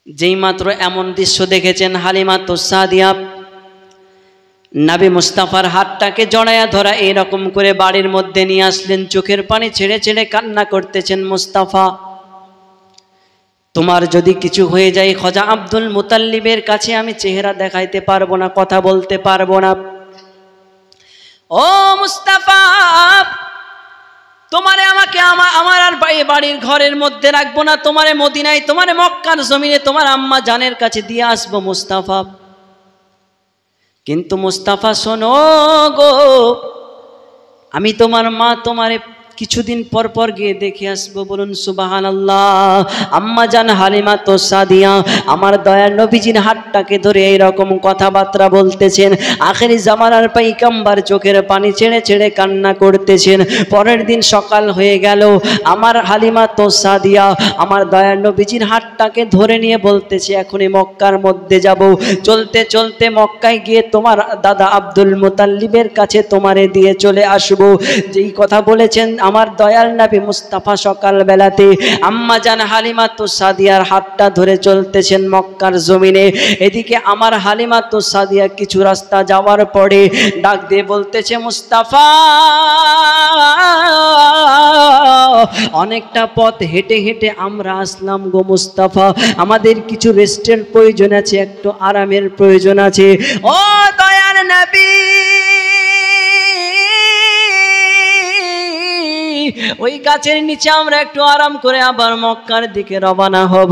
যেই মাত্র এমন দৃশ্য দেখেছেন হালিমা তুসাদিয়া নবী মুস্তাফার হাতটাকে জড়ায়া ধরা এরকম করে বাড়ির মধ্যে নিয়ে আসলেন, চোখের পানি ছেড়ে ছেড়ে কান্না করতেছেন, মুস্তাফা তোমার যদি কিছু হয়ে যায় খাজা আব্দুল মুতাল্লিবের কাছে আমি চেহারা দেখাইতে পারবো না, কথা বলতে পারবো না। ও মুস্তাফা তোমারে আমাকে আমার আর বাড়ির ঘরের মধ্যে রাখবো না, তোমারে মদিনায় তোমারে মক্কার জমিনে তোমার আম্মা জানের কাছে দিয়ে আসবো মুস্তাফা। কিন্তু মুস্তাফা শোনো গো, আমি তোমার মা তোমারে কিছুদিন পর পর গিয়ে দেখে আসবো। বলুন সুবহানাল্লাহ। আম্মা জান হালিমা তুসাদিয়া আমার দয়ার নবীজির হাতটাকে ধরে এইরকম কথাবার্তা বলতেছেন। আখেরি জামানার পাইগাম্বার চোখের পানি ছেড়ে ছেড়ে কান্না করতেছেন। পরের দিন সকাল হয়ে গেল, আমার হালিমা তুসাদিয়া আমার দয়ার নবীজির হাতটাকে ধরে নিয়ে বলতেছে এখনই মক্কার মধ্যে যাব। চলতে চলতে মক্কায় গিয়ে তোমার দাদা আব্দুল মুতাল্লিবের কাছে তোমারে দিয়ে চলে আসবো। যেই কথা বলেছেন আমার দয়াল নবী মুস্তাফা সকাল বেলাতে আম্মা জান হালিমা তুসাদিয়ার হাতটা ধরে চলতেছেন মক্কার জমিনে। এদিকে আমার হালিমা তুসাদিয়া কিছু রাস্তা যাওয়ার পরে ডাক দিয়ে বলতেছে মুস্তাফা অনেকটা পথ হেঁটে হেঁটে আমরা আসলাম গো মুস্তাফা, আমাদের কিছু রেস্টের প্রয়োজন আছে, একটু আরামের প্রয়োজন আছে। ও দয়াল নবী ওই গাছের নিচে আমরা একটু আরাম করে আবার মক্কার দিকে রওনা হব।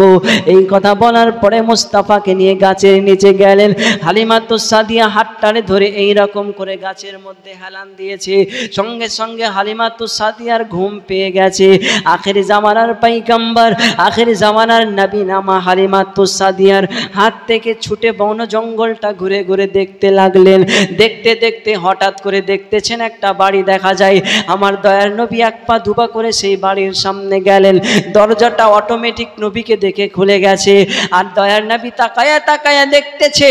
এই কথা বলার পরে মুস্তাফাকে নিয়ে গাছের নিচে গেলেন। হালিমা তুসাদিয়া হাতটারে ধরে এই রকম করে গাছের মধ্যে হেলান দিয়েছে। সঙ্গে সঙ্গে হালিমা তুসাদিয়ার ঘুম পেয়ে গেছে। আখেরি জামানার পাইগাম্বার আখেরি জামানার নবী নামা হালিমা তুসাদিয়ার হাত থেকে ছুটে বন জঙ্গলটা ঘুরে ঘুরে দেখতে লাগলেন। দেখতে দেখতে হঠাৎ করে দেখতেছেন একটা বাড়ি দেখা যায়। আমার দয়ার নবী এক পা দুপা করে সেই বাড়ির সামনে গেলেন। দরজাটা অটোমেটিক নবীকে দেখে খুলে গেছে। আর দয়ার নবী তাকায়া তাকায়া দেখতেছে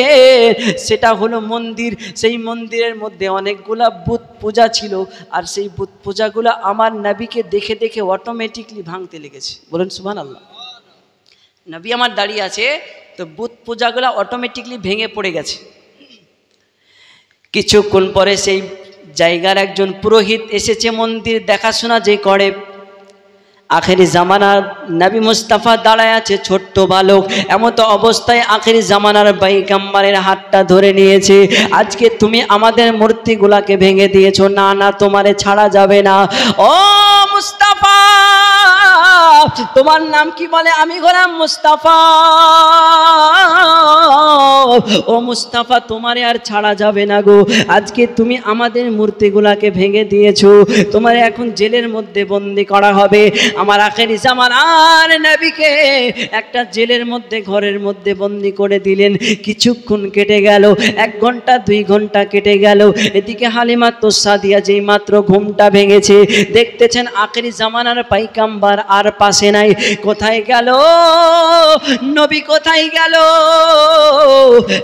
সেটা হলো মন্দির। সেই মন্দিরের মধ্যে অনেকগুলা বুত পূজা ছিল, আর সেই বুত পূজাগুলো আমার নবীকে দেখে দেখে অটোমেটিকলি ভাঙতে লেগেছে। বলুন সুবহানাল্লাহ। নবী আমার দাঁড়িয়ে আছে, তো বুত পূজাগুলো অটোমেটিকলি ভেঙে পড়ে গেছে। কিছুক্ষণ পরে সেই জায়গার একজন পুরোহিত এসেছে মন্দির দেখাশোনা যে করে। আখেরি জামানার নবী মুস্তাফা দাঁড়ায় আছে ছোট্ট বালক, এমতো অবস্থায় আখেরি জামানার পাইগাম্বারের হাতটা ধরে নিয়েছে। আজকে তুমি আমাদের মূর্তিগুলাকে ভেঙে দিয়েছো, না না তোমারে ছাড়া যাবে না। ও মুস্তাফা তোমার নাম কি? বলে আমি গোলাম মুস্তাফা। ও মুস্তাফা তোমারে আর ছাড়া যাবে না গো, আজকে তুমি আমাদের মূর্তিগুলাকে ভেঙে দিয়েছো, তোমার এখন জেলের মধ্যে বন্দি করা হবে। আমার আখেরি জামানার নবীকে একটা জেলের মধ্যে ঘরের মধ্যে বন্দি করে দিলেন। কিছুক্ষণ কেটে গেল, 1 ঘন্টা 2 ঘন্টা কেটে গেল। এদিকে হালিমা তুসাদিয়া যেই মাত্র ঘুমটা ভেঙেছে, দেখতেছেন আখেরি জামানার পাইগাম্বার আর পাশে নাই। কোথায় গেল নবী, কোথায় গেল?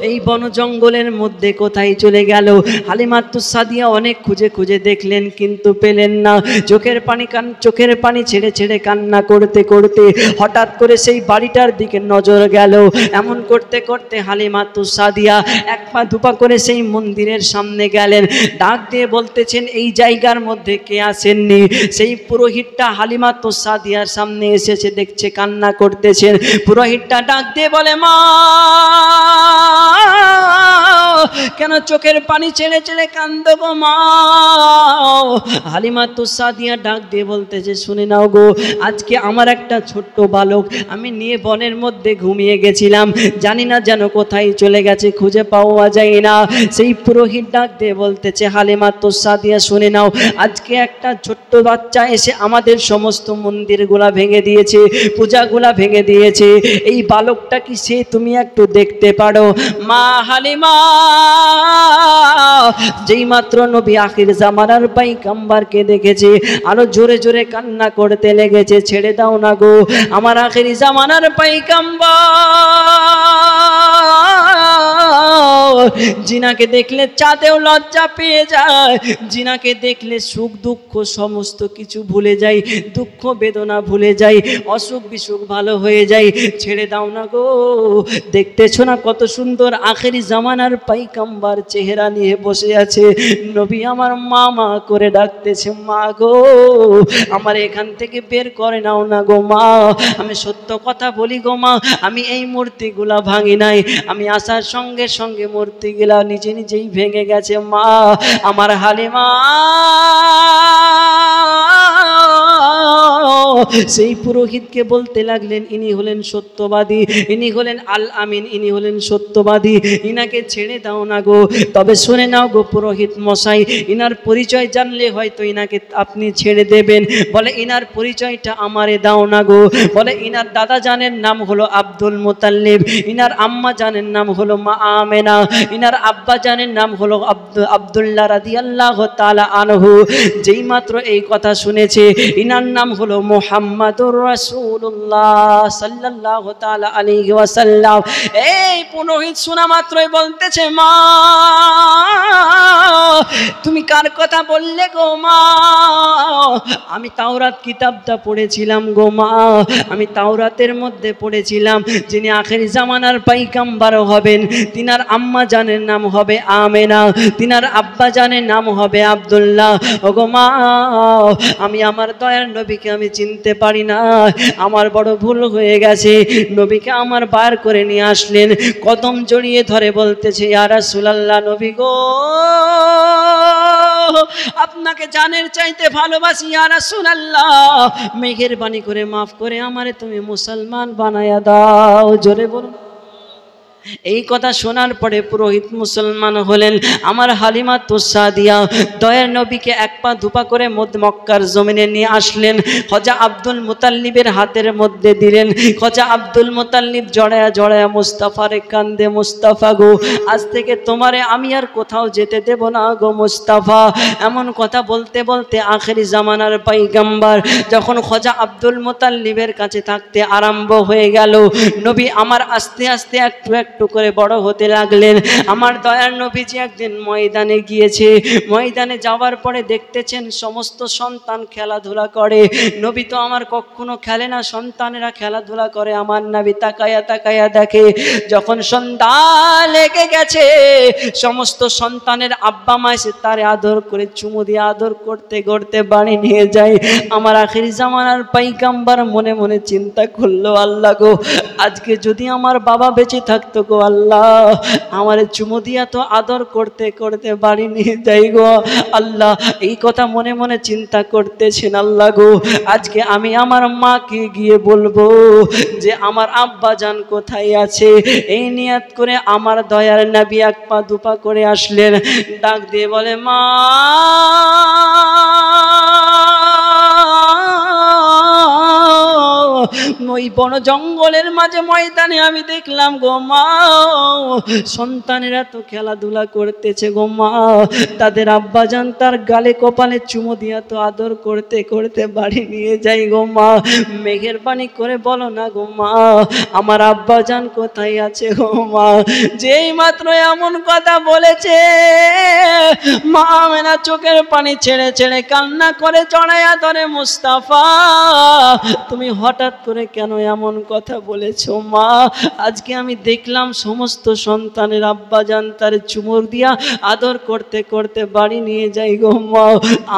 এই বন জঙ্গলের মধ্যে কোথায় চলে গেল? হালিমা তুসাদিয়া অনেক খুঁজে খুঁজে দেখলেন কিন্তু পেলেন না। চোখের পানি ছেড়ে ছেড়ে কান্না করতে করতে হঠাৎ করে সেই বাড়িটার দিকে নজর গেল। এমন করতে করতে হালিমা তুসাদিয়া 1 পা 2 পা করে সেই মন্দিরের সামনে গেলেন। ডাক দিয়ে বলতেছেন এই জায়গার মধ্যে কে আসেননি? সেই পুরোহিতটা হালিমা তুসাদিয়ার সামনে এসেছে, দেখছে কান্না করতেছেন। পুরোহিতটা ডাক দিয়ে বলে মা কেন চোখের পানি ছেড়ে ছেড়ে কান্দো গো মা? হালিমা তুসাদিয়া ডাক দিয়ে বলতেছে শুনে নাও গো, আজকে আমার একটা ছোট্ট বালক আমি নিয়ে বনের মধ্যে ঘুমিয়ে গেছিলাম, জানি না যেন কোথায় চলে গেছে, খুঁজে পাওয়া যায় না। সেই পুরোহিত ডাক দিয়ে বলতেছে হালিমা তুসাদিয়া শুনে নাও, আজকে একটা ছোট্ট বাচ্চা এসে আমাদের সমস্ত মন্দিরগুলা ভেঙে দিয়েছে, পূজাগুলা ভেঙে দিয়েছে। এই বালকটা কি সে? তুমি একটু দেখতে পারো। মা হালিমা যেই মাত্র নবী আখির জামানার পাইগাম্বারকে দেখেছে আরো জোরে জোরে কান্না করতে লেগেছে, ছেড়ে দাও না গো আমার আখিরি জামানার পাইগাম্বার। জিনাকে দেখলে চাঁদেও লজ্জা পেয়ে যায়, জিনাকে দেখলে সুখ দুঃখ সমস্ত কিছু ভুলে যায়, দুঃখ বেদনা ভুলে যায়, অসুখ বিসুখ ভালো হয়ে যায়। ছেড়ে দাও না গো। দেখতেছো না কত সুন্দর আখেরি জামানার পাইকাম্বার চেহারা নিয়ে বসে আছে। নবী আমার মা মা করে ডাকতেছে, মা গো আমার এখান থেকে বের করে নাও না গো মা। আমি সত্য কথা বলি গো মা, আমি এই মূর্তিগুলা ভাঙি নাই, আমি আসার সঙ্গে সঙ্গে মূর্তিগুলা নিজে নিজেই ভেঙে গেছে মা। আমার হালিমা সেই পুরোহিতকে বলতে লাগলেন, ইনি হলেন সত্যবাদী, ইনি হলেন আল আমিন, ইনি হলেন সত্যবাদী, ইনাকে ছেড়ে দাও না গো। তবে শুনে নাও গো পুরোহিত মশাই, ইনার পরিচয় জানলে হয়তো ইনাকে আপনি ছেড়ে দেবেন। বলে ইনার পরিচয়টা আমারে দাও না গো। বলে ইনার দাদা জানের নাম হলো আব্দুল মুতাল্লিব, ইনার আম্মা জানের নাম হলো মা আমেনা, ইনার আব্বা জানের নাম হলো আব্দুল্লাহ রাদিয়াল্লাহু তাআলা আনহু। যেই মাত্র এই কথা শুনেছে, ইনার নাম হলো মুহাম্মাদুর রাসূলুল্লাহ সাল্লাল্লাহু তাআলা আলাইহি ওয়াসাল্লাম। এই পুরোহিত শোনা মাত্রই বলতেছে, মা তুমি কার কথা বললে গো মা? আমি তাওরাত কিতাবটা পড়েছিলাম গো মা, আমি তাওরাতের মধ্যে পড়েছিলাম যিনি আখেরি জামানার পাইগাম্বার হবেন, তিনার আম্মা জানের নাম হবে আমেনা, তিনার আব্বা জানের নাম হবে আব্দুল্লাহ। ও গো মা, আমি আমার দয়ার নবীকে আমি চিনতে পারি না, আমার বড় ভুল হয়ে গেছে। নবীকে আমার বার করে নিয়ে আসলেন, কদম জড়িয়ে ধরে বলতেছে, ইয়া রাসূলুল্লাহ নবী গো আপনাকে জানের চাইতে ভালোবাসি ইয়া রাসূলুল্লাহ, মেহেরবানি করে মাফ করে আমারে তুমি মুসলমান বানায়া দাও। জোরে বলুন। এই কথা শোনার পরে পুরোহিত মুসলমান হলেন। আমার হালিমা তুসাদিয়া দয়ার নবীকে এক পা দুপা করে মক্কার জমিনে নিয়ে আসলেন, খাজা আব্দুল মুতাল্লিবের হাতের মধ্যে দিলেন। খাজা আব্দুল মুতাল্লিব জড়ায়া জড়ায়া মুস্তাফারে কান্দে, মুস্তাফা গো আজ থেকে তোমারে আমি আর কোথাও যেতে দেব না গো মুস্তাফা। এমন কথা বলতে বলতে আখেরি জামানার পাইগাম্বার যখন খাজা আব্দুল মুতাল্লিবের কাছে থাকতে আরম্ভ হয়ে গেল, নবী আমার আস্তে আস্তে একটু একটু করে বড় হতে লাগলেন। আমার দয়ার নবীজি একদিন ময়দানে গিয়েছে, ময়দানে যাওয়ার পরে দেখতেছেন সমস্ত সন্তান খেলাধুলা করে। নবী তো আমার কখনো খেলে না, সন্তানেরা খেলাধুলা করে, আমার নবী তাকায়া তাকায়া দেখে। যখন সন্ধ্যা লেগে গেছে, সমস্ত সন্তানের আব্বা মা এসে তারে আদর করে চুমু দিয়ে আদর করতে করতে বাড়ি নিয়ে যায়। আমার আখেরি জামানার পাইগাম্বার মনে মনে চিন্তা করলো, আল্লাহ গো আজকে যদি আমার বাবা বেঁচে থাকতো গো আল্লাহ, আমার চুমু দিয়া তো আদর করতে করতে বাড়ি নিয়ে যাই গো আল্লাহ। এই কথা মনে মনে চিন্তা করতেছেন, আল্লাহ গো আজকে আমি আমার মাকে গিয়ে বলবো যে আমার আব্বা জান কোথায় আছে। এই নিয়ত করে আমার দয়ার নবী এক পা দুপা করে আসলেন, ডাক দিয়ে বলে, মা ওই বন জঙ্গলের মাঝে ময়দানে আমি দেখলাম গো মা, সন্তানেরা তো খেলাধুলা করতেছে গো মা, তাদের আব্বাজান তার গালে কপালে চুমু দিয়া তো আদর করতে করতে বাড়ি নিয়ে যাই গো মা। মেহেরবানি করে বলো না গো মা আমার আব্বাজান কোথায় আছে গো মা। যেই মাত্র এমন কথা বলেছে, মা আমেনা চোখের পানি ছেড়ে ছেড়ে কান্না করে জড়ায়া ধরে, মুস্তাফা তুমি হঠাৎ করে কেন এমন কথা বলেছো মা? আজকে আমি দেখলাম সমস্ত সন্তানের আব্বাজান তার চুমুর দিয়া আদর করতে করতে বাড়ি নিয়ে যাই গো মা।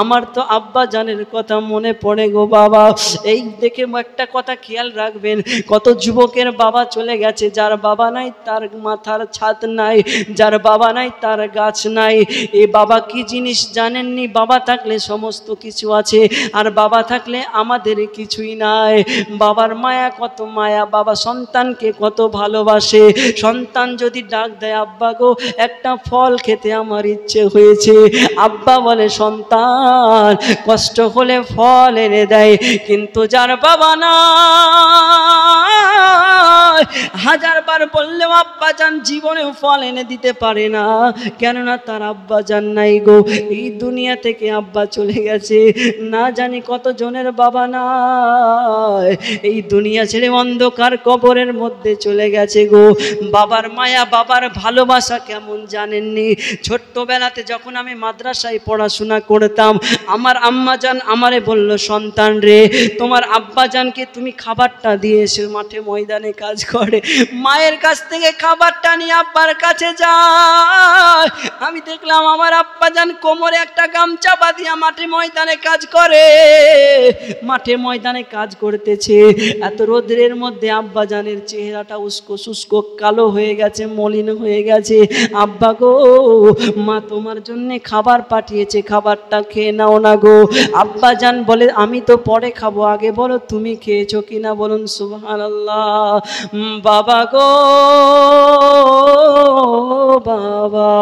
আমার তো আব্বাজানের কথা মনে পড়ে গো বাবা। এই দেখে একটা কথা খেয়াল রাখবেন, কত যুবকের বাবা চলে গেছে, যার বাবা নাই তার মাথার ছাদ নাই, যার বাবা নাই তার গাছ নাই। এই বাবা কি জিনিস জানেননি? বাবা থাকলে সমস্ত কিছু আছে, আর বাবা থাকলে আমাদের কিছুই নাই। বাবার মায়া কত মায়া, বাবা সন্তানকে কত ভালোবাসে। সন্তান যদি ডাক দেয়, আব্বা গো একটা ফল খেতে আমার ইচ্ছে হয়েছে, আব্বা বলে সন্তান কষ্ট হলে ফল এনে দেয়। কিন্তু যার বাবা নাই, হাজারবার বললেও আব্বাজান জীবনেও ফল এনে দিতে পারে না, কেননা তার আব্বাজান নাই গো। এই দুনিয়া থেকে আব্বা চলে গেছে, না জানি কত জনের বাবা নাই এই দুনিয়া ছেড়ে অন্ধকার কবরের মধ্যে চলে গেছে গো। বাবার মায়া, বাবার ভালোবাসা কেমন জানেননি? ছোট্টবেলাতে যখন আমি মাদ্রাসায় পড়াশোনা করতাম, আমার আম্মাজান আমারে বলল, সন্তান রে, তোমার আব্বাজানকে তুমি খাবারটা দিয়ে এসো, মাঠে ময়দানে কাজ করে। মায়ের কাছ থেকে খাবারটা নিয়ে আব্বার কাছে যায়। আমি দেখলাম আমার আব্বাজান কোমরে একটা গামছা বাঁধিয়া মাঠে ময়দানে কাজ করে, মাঠে ময়দানে কাজ করতেছে। এত রোদ্রের মধ্যে আব্বাজানের চেহারাটা উস্কো শুষ্কো কালো হয়ে গেছে, মলিন হয়ে গেছে। আব্বা গো, মা তোমার জন্য খাবার পাঠিয়েছে, খাবারটা খেয়ে নাও না গো। আব্বাজান বলে, আমি তো পরে খাবো, আগে বলো তুমি খেয়েছো কিনা, বলুন সুবহানাল্লাহ। বাবা গো বাবা,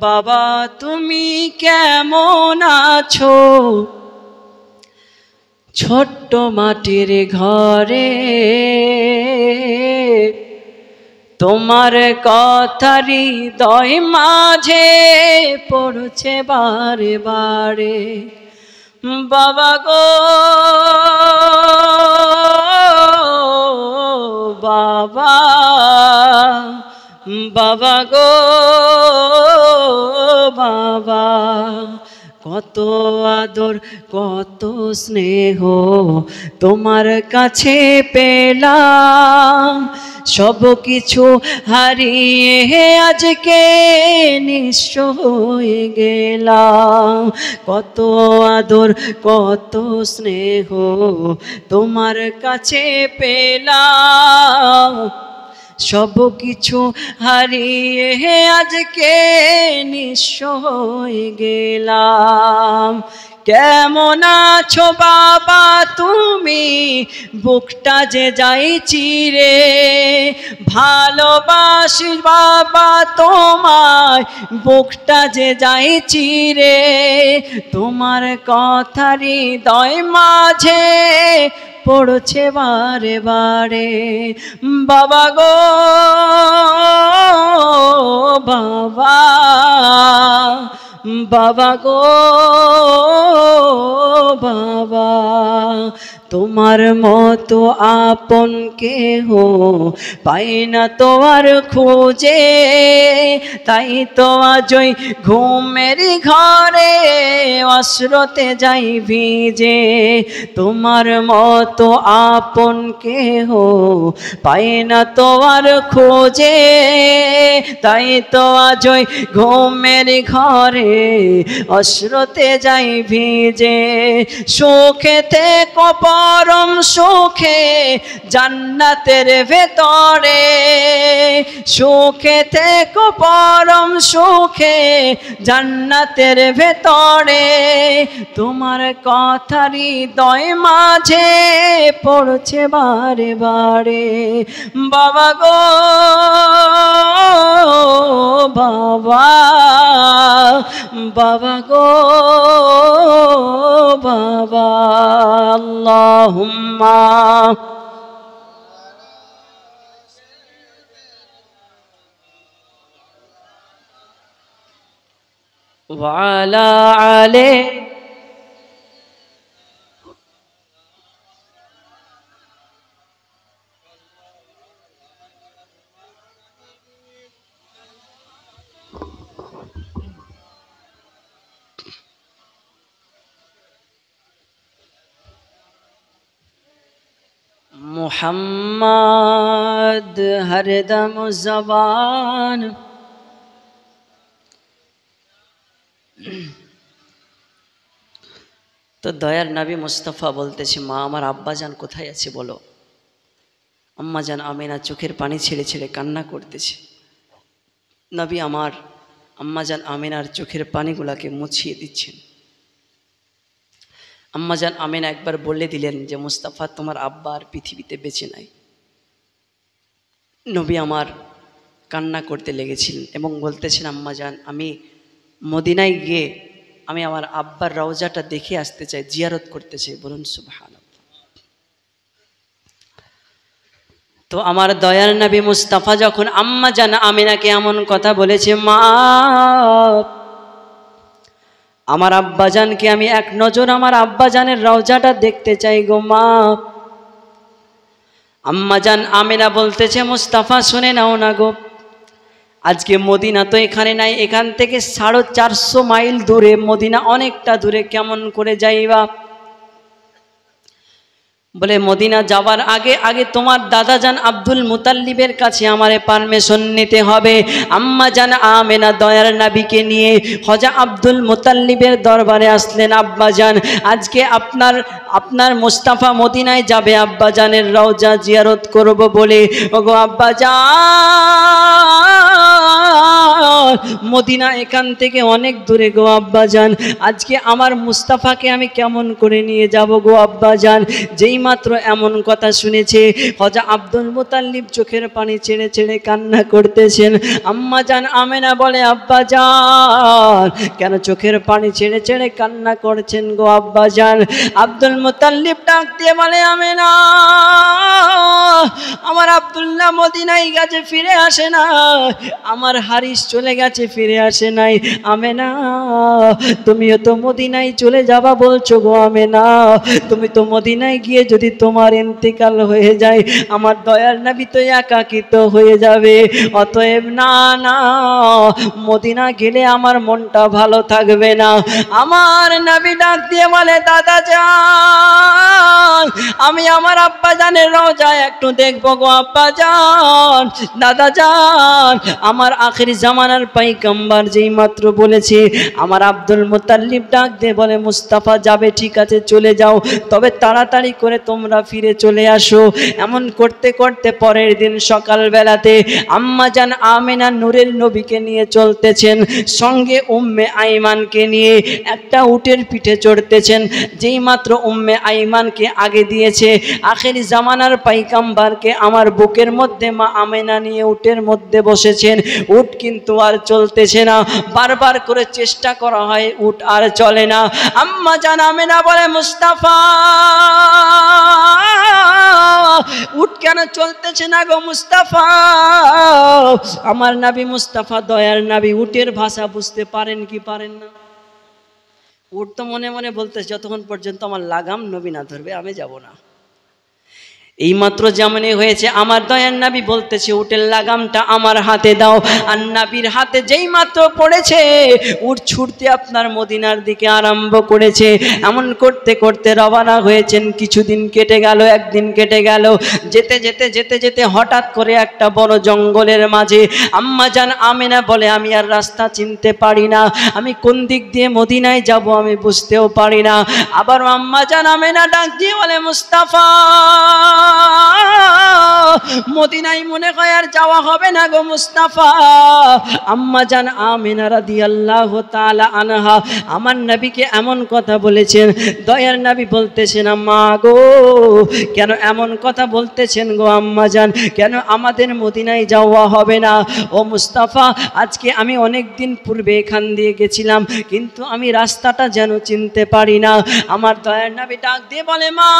বাবা তুমি কেমন আছো? ছোট্ট মাটির ঘরে তোমার কথা হৃদয় মাঝে পড়ছে বারে বারে। বাবা গো বাবা, বাবা গো বাবা, কত আদর কত স্নেহ তোমার কাছে পেলাম, সব কিছু হারিয়ে আজকে নিঃস্ব হয়ে গেলাম। কত আদর কত স্নেহ তোমার কাছে পেলাম, সব কিছু হারিয়ে আজকে নিঃস্ব হয়ে গেলাম। কেমন আছো বাবা তুমি? বুকটা যে যাই চিরে, ভালোবাসি বাবা তোমায়, বুকটা যে যাই চিরে। তোমার কথা হৃদয় মাঝে পড়ছে বারে বারে। বাবা গো বাবা, বাবা গো বাবা, তোমার মতো আপন কেহ পাই না তো আর খুঁজে, তাই তো আজই ঘুমের ঘরে অশ্রুতে যাই ভিজে। তোমার মতো আপন কেহ পাই না তো আর খুঁজে, তাই তো আজই ঘুমের ঘরে অশ্রুতে যাই ভিজে। সুখেতে পরম সুখে জান্নাতের ভেতরে, সুখে থেকো পরম সুখে জান্নাতের ভেতরে। তোমার কথা হৃদয় মাঝে পড়ছে বারে বারে। বাবা গো বাবা, বাবা গো বাবা, আল্লাহুম্মা ওয়া আলা আলি मुहम्मद हरदम ज़बान। তো দয়ার নবী মুস্তাফা বলতেছে, মা আমার আব্বাজান কোথায় আছে বলো? আম্মাজান আমিনা চোখের পানি ছেড়ে ছেড়ে কান্না করতেছে। নবী আমার আম্মাজান আমিনার চোখের পানিগুলাকে মুছিয়ে দিচ্ছেন। আম্মাজান আমিনা একবার বলে দিলেন যে, মুস্তাফা তোমার আব্বা আর পৃথিবীতে বেঁচে নাই। নবী আমার কান্না করতে লেগেছিলেন এবং বলতেছেন, আম্মাজান আমি মদিনায় গিয়ে আমি আমার আব্বার রওজাটা দেখে আসতে চাই, জিয়ারত করতে চাই। বলুন সুবহানাল্লাহ। তো আমার দয়ার নবী মুস্তাফা যখন আম্মা জান আমিনাকে এমন কথা বলেছে, মা আমার আব্বাজানকে আমি এক নজর আমার আব্বাজানের রওজাটা দেখতে চাই গো মা। আম্মা জান আমিনা বলতেছে, মুস্তাফা শুনে নাও না গো, আজকে মদিনা তো এখানে নাই, এখান থেকে 450 মাইল দূরে মদিনা, অনেকটা দূরে, কেমন করে যাইবা? বলে মদিনা যাবার আগে আগে তোমার দাদা জান আব্দুল মুতাল্লিবের কাছে আমারে পারমিশন নিতে হবে। আম্মা জান আমেনা দয়ার নবীকে নিয়ে হযরত আব্দুল মুতাল্লিবের দরবারে আসলেন। আব্বা জান, আজকে আপনার মুস্তাফা মদিনায় যাবে আব্বা জানের রওজা জিয়ারত করব বলে। ওগো আব্বা জান, মদিনা এখান থেকে অনেক দূরে গো আব্বা জান, আজকে আমার মুস্তাফাকে আমি কেমন করে নিয়ে যাব গো আব্বা জান। যেই মাত্র এমন কথা শুনেছে হযরত আব্দুল মুতাল্লিব চোখের পানি ছেড়ে ছেড়ে কান্না করতেছেন। আম্মা জান আমেনা বলে, আব্বা জান কেন চোখের পানি ছেড়ে ছেড়ে কান্না করছেন গো আব্বা জান? আব্দুল মুতাল্লিব ডাক দিয়ে বলে, আমেনা আমার আব্দুল্লাহ মদিনায় গেছে ফিরে আসে না, আমার হারিস চলে গেছে ফিরে আসে নাই। আমেনা তুমিও তো মদিনায় চলে যাবা বলছো গো আমেনা, তুমি তো মদিনায় গিয়ে যদি তোমার ইন্তেকাল হয়ে যায় আমার দয়ার নবী তো একাকিত হয়ে যাবে। অতএব না না, মদিনা গেলে আমার মনটা ভালো থাকবে না। আমার নবী ডাক দিয়ে বলে, দাদা জান আমি আমার আব্বা জানের রওজা একটু দেখবো গো আব্বা জান। দাদা জান আমার আখির জামানার পয়গম্বর যেই মাত্র বলেছে, আমার আব্দুল মুতাল্লিব ডাক দিয়ে বলে, মুস্তাফা যাবে ঠিক আছে চলে যাও, তবে তাড়াতাড়ি করে তোমরা ফিরে চলে আসো। এমন করতে করতে পরের দিন সকালবেলাতে আম্মা জান আমেনা নূরের নবীকে নিয়ে চলতেছেন, সঙ্গে উম্মে আইমানকে নিয়ে একটা উটের পিঠে চড়তেছেন। যেই মাত্র উম্মে আইমানকে আগে দিয়েছে আখেরি জামানার পয়গম্বরকে আমার বুকের মধ্যে মা আমেনা নিয়ে উটের মধ্যে বসেছেন। উট কিন্তু আর চলতেছে না, বারবার করে চেষ্টা করা হয়, উট আর চলে না। আম্মা জান আমেনা বলে, মুস্তাফা উট কেন চলতেছে না গো মুস্তাফা? আমার নবী মুস্তাফা দয়ার নবী উটের ভাষা বুঝতে পারেন কি পারেন না? উট তো মনে মনে বলতেছে, যতক্ষণ পর্যন্ত আমার লাগাম নবী না ধরবে আমি যাব না। এইমাত্র যেমনই হয়েছে আমার দয়ার নবী বলতেছে, উটের লাগামটা আমার হাতে দাও। আর নবীর হাতে যেই মাত্র পড়েছে উট ছুটতে আপনার মদিনার দিকে আরম্ভ করেছে। এমন করতে করতে রওনা হয়েছেন। কিছুদিন কেটে গেল, একদিন কেটে গেল, যেতে যেতে যেতে যেতে হঠাৎ করে একটা বড় জঙ্গলের মাঝে আম্মা জান আমেনা বলে, আমি আর রাস্তা চিনতে পারি না, আমি কোন দিক দিয়ে মদিনায় যাব আমি বুঝতেও পারি না। আবার আম্মা জান আমেনা ডাক দিয়ে বলে, মুস্তাফা মদিনায় মনে হয় আর যাওয়া হবে না গো মুস্তাফা। আম্মা জান আমিনা রাদিয়াল্লাহু তাআলা আনহা আমার নবীকে এমন কথা বলেছেন। দয়ার নবী বলতেছেন, আম্মা গো কেন এমন কথা বলতেছেন গো আম্মা জান, কেন আমাদের মদিনায় যাওয়া হবে না? ও মুস্তাফা আজকে আমি অনেক দিন পূর্বে এখান দিয়ে গেছিলাম, কিন্তু আমি রাস্তাটা যেন চিনতে পারি না। আমার দয়ার নবী ডাক দিয়ে বলে, মা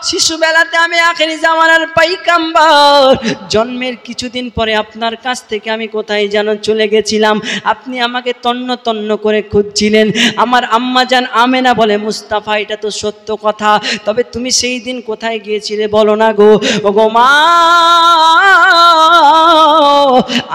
শিশুবেলাতে আমি আখেরি জামানার পয়গম্বর জন্মের কিছুদিন পরে আপনার কাছ থেকে আমি কোথায় যেন চলে গেছিলাম, আপনি আমাকে তন্ন তন্ন করে খুঁজছিলেন। আমার আম্মা জান আমেনা বলে, মুস্তাফা এটা তো সত্য কথা, তবে তুমি সেই দিন কোথায় গিয়েছিলে বলো না গো। ও গো মা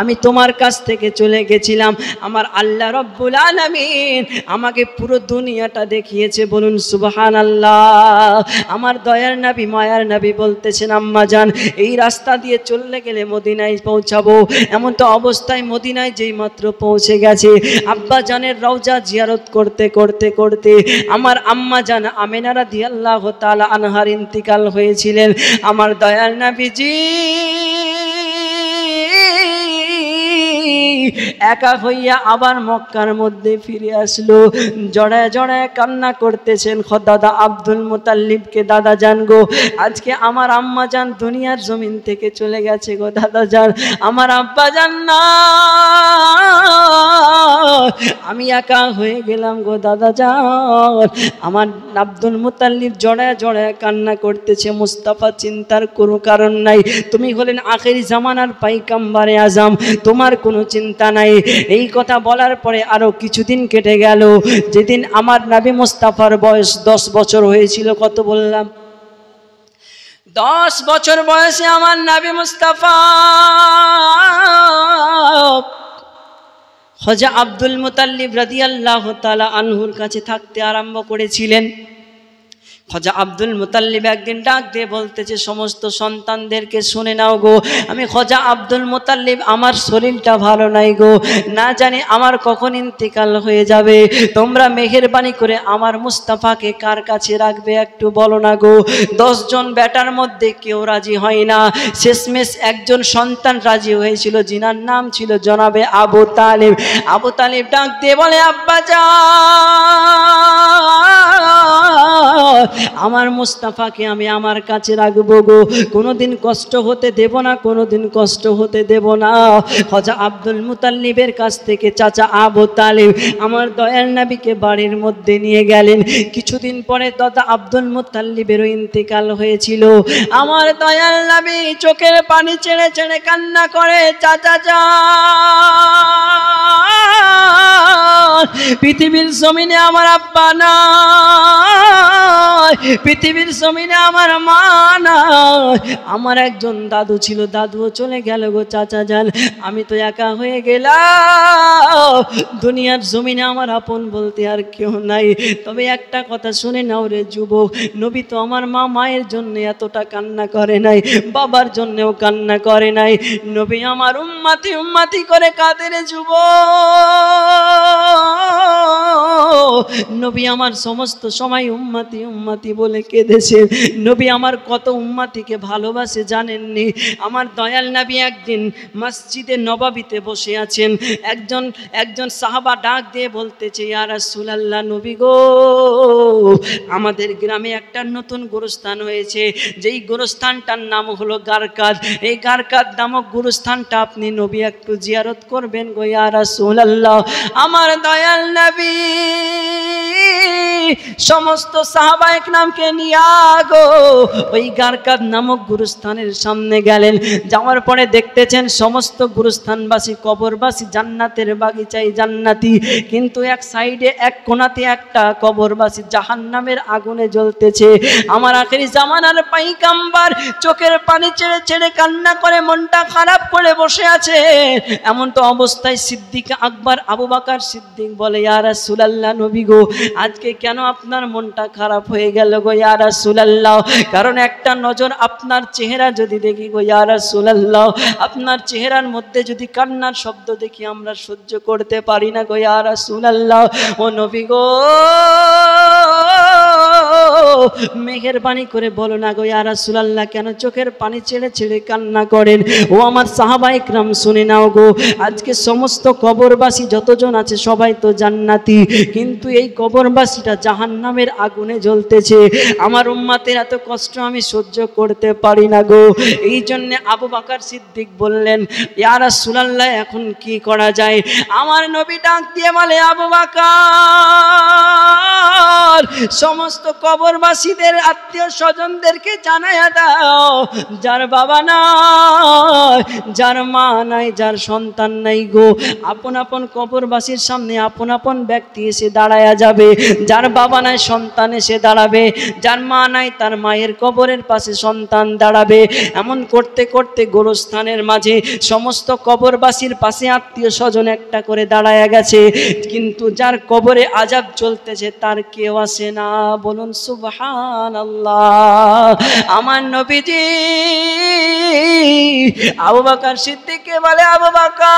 আমি তোমার কাছ থেকে চলে গেছিলাম, আমার আল্লাহ রব্বুল আলামিন আমাকে পুরো দুনিয়াটা দেখিয়েছে, বলুন সুবহানাল্লাহ। আমার দয়ার নবী মায়ার নবী বলতেছেন, আম্মা জান এই রাস্তা দিয়ে চললে গেলে মদিনায় পৌঁছাবো। এমন তো অবস্থায় মদিনায় যেই মাত্র পৌঁছে গেছে, আব্বা জানের রওজা জিয়ারত করতে করতে করতে আমার আম্মা জান আমেনা রাদিয়াল্লাহু তাআলা আনহার ইন্তিকাল হয়েছিলেন। আমার দয়ার নবীজি একা হইয়া আবার মক্কার মধ্যে ফিরে আসলো। জড়ায় জড়ায় কান্না করতেছেন, দাদা আব্দুল মুতাল্লিবকে, দাদা জান গো, আজকে আমার আম্মা জান দুনিয়ার জমিন থেকে চলে গেছে গো দাদা জান, আমার আব্বা জান না, আমি একা হয়ে গেলাম গো দাদা জান। আমার আব্দুল মুতাল্লিব জড়ায় জড়ায় কান্না করতেছে। মুস্তাফা চিন্তার কোনো কারণ নাই, তুমি হলেন আখেরি জামানার পাইকাম্বারে আজম, তোমার কোনো চিন্তা নাই। এই কথা বলার পরে আরো কিছুদিন কেটে গেল। যেদিন আমার নবী মুস্তাফার বয়স 10 বছর হয়েছিল, কত বললাম? 10 বছর বয়সে আমার নবী মুস্তাফা খাজা আব্দুল মুতাল্লিব রাদিয়াল্লাহু তাআলা আনহুর কাছে থাকতে আরম্ভ করেছিলেন। খাজা আব্দুল মুতাল্লিব একদিন ডাক দিয়ে বলতেছে, সমস্ত সন্তানদেরকে শুনে নাও গো, আমি খাজা আব্দুল মুতাল্লিব, আমার শরীরটা ভালো নাই গো, না জানি আমার কখন ইন্তেকাল হয়ে যাবে, তোমরা মেহেরবানি করে আমার মুস্তাফাকে কার কাছে রাখবে একটু বলো না গো। 10 জন বেটার মধ্যে কেউ রাজি হয় না। শেষমেশ একজন সন্তান রাজি হয়েছিল, যিনার নাম ছিল জনাবে আবু তালিব। আবু তালিব ডাক দিয়ে বলে, আব্বা যান, আমার মুস্তাফাকে আমি আমার কাছে রাখবো গো, কোনোদিন কষ্ট হতে দেব না, কোনোদিন কষ্ট হতে দেব না। খাজা আব্দুল মুতাল্লিবের কাছ থেকে চাচা আবু তালিব আমার দয়াল নবীকে বাড়ির মধ্যে নিয়ে গেলেন। কিছুদিন পরে দাদা আব্দুল মুতাল্লিবেরও ইন্তেকাল হয়েছিল। আমার দয়াল নবী চোখের পানি ছেড়ে ছেড়ে কান্না করে, চাচা যান, পৃথিবীর জমিনে আমার আব্বা নাই, পৃথিবীর জমিনে আমার মা নাই, আমার একজন দাদু ছিল, দাদুও চলে গেল গো চাচা যান, আমি তো একা হয়ে গেলাম, দুনিয়ার জমিনে আমার আপন বলতে আর কেউ নাই। তবে একটা কথা শুনে নাও রে যুবক, নবী তো আমার মা মায়ের জন্য এতটা কান্না করে নাই, বাবার জন্যও কান্না করে নাই, নবী আমার উম্মতি উম্মতি করে কাঁদে রে যুবক। নবী আমার সমস্ত সময় উম্মতি উম্মতি বলে কেঁদেছে। নবী আমার কত উম্মতিকে ভালোবাসে জানেননি? আমার দয়াল নবী একদিন মসজিদে নববীতে বসে আছেন, একজন সাহাবা ডাক দিয়ে বলতেছে, ইয়া রাসূলুল্লাহ, নবী গো, আমাদের গ্রামে একটা নতুন গোরস্থান হয়েছে, যেই গোরস্থানটার নাম হলো গারকাদ, এই গারকাদ নামক গোরস্থানটা আপনি নবী একটু জিয়ারত করবেন গো ইয়া রাসূলুল্লাহ। আমার দয়াল নবী সমস্ত সাহাবা একরামকে নিয়ে গো ওই গারকাদ নামক গুরুস্থানের সামনে গেলেন। যাওয়ার পরে দেখতেছেন সমস্ত গুরুস্থানবাসী, কবরবাসী জান্নাতের বাগিচায় জান্নাতি, কিন্তু এক সাইডে এক কোণাতে একটা কবরবাসী জাহান্নামের আগুনে জ্বলতেছে। আমার আখেরি জামানার পাইকাম্বার চোখের পানি ছেড়ে ছেড়ে কান্না করে মনটা খারাপ করে বসে আছে। এমন তো অবস্থায় সিদ্দিক আকবর আবু বকর সিদ্দিক বলে, ইয়া রাসূলুল্লাহ, নবী গো, আজকে কেন আপনার মনটা খারাপ হয়ে গেল গো ইয়া রাসূলুল্লাহ? কারণ একটা নজর আপনার চেহারা যদি দেখি গো ইয়া রাসূলুল্লাহ, আপনার চেহারার মধ্যে যদি কান্নার শব্দ দেখি আমরা সহ্য করতে পারি না গো ইয়া রাসূলুল্লাহ। ও নবী গো, মেহেরবানি করে বলো না গো ইয়া রাসূলুল্লাহ, কেন চোখের পানি ছেড়ে ছেড়ে কান্না করেন? ও আমার সাহাবা ইকরাম শুনে নাও গো, আজকে সমস্ত কবরবাসী যতজন আছে সবাই তো জান্নাতি, কিন্তু এই কবরবাসীটা জাহান্নামের আগুনে জ্বলতেছে। আমার উম্মতের এত কষ্ট আমি সহ্য করতে পারি না গো। এই জন্য আবু বকর সিদ্দিক বললেন, ইয়া রাসূলুল্লাহ, এখন কি করা যায়? আমার নবী ডাক দিয়ে বলে, আবু বকর, সমস্ত কবরবাসীদের আত্মীয় স্বজনদেরকে জানায়া দাও, যার বাবা নাই, যার মা নাই, যার সন্তান নাই গো, আপন আপন কবরবাসীর সামনে আপন আপন ব্যক্তি এসে দাঁড়ায়া যাবে। যার বাবা নাই সন্তান এসে দাঁড়াবে, যার মা নাই তার মায়ের কবরের পাশে সন্তান দাঁড়াবে। এমন করতে করতে গোরস্থানের মাঝে সমস্ত কবরবাসীর পাশে আত্মীয় স্বজন একটা করে দাঁড়ায়া গেছে, কিন্তু যার কবরে আযাব চলতেছে তার কেউ আসে না। বলুন সুবহানাল্লাহ। আমার নবীজি আবু বকর সিদ্দিককে বলে, আবু বকর,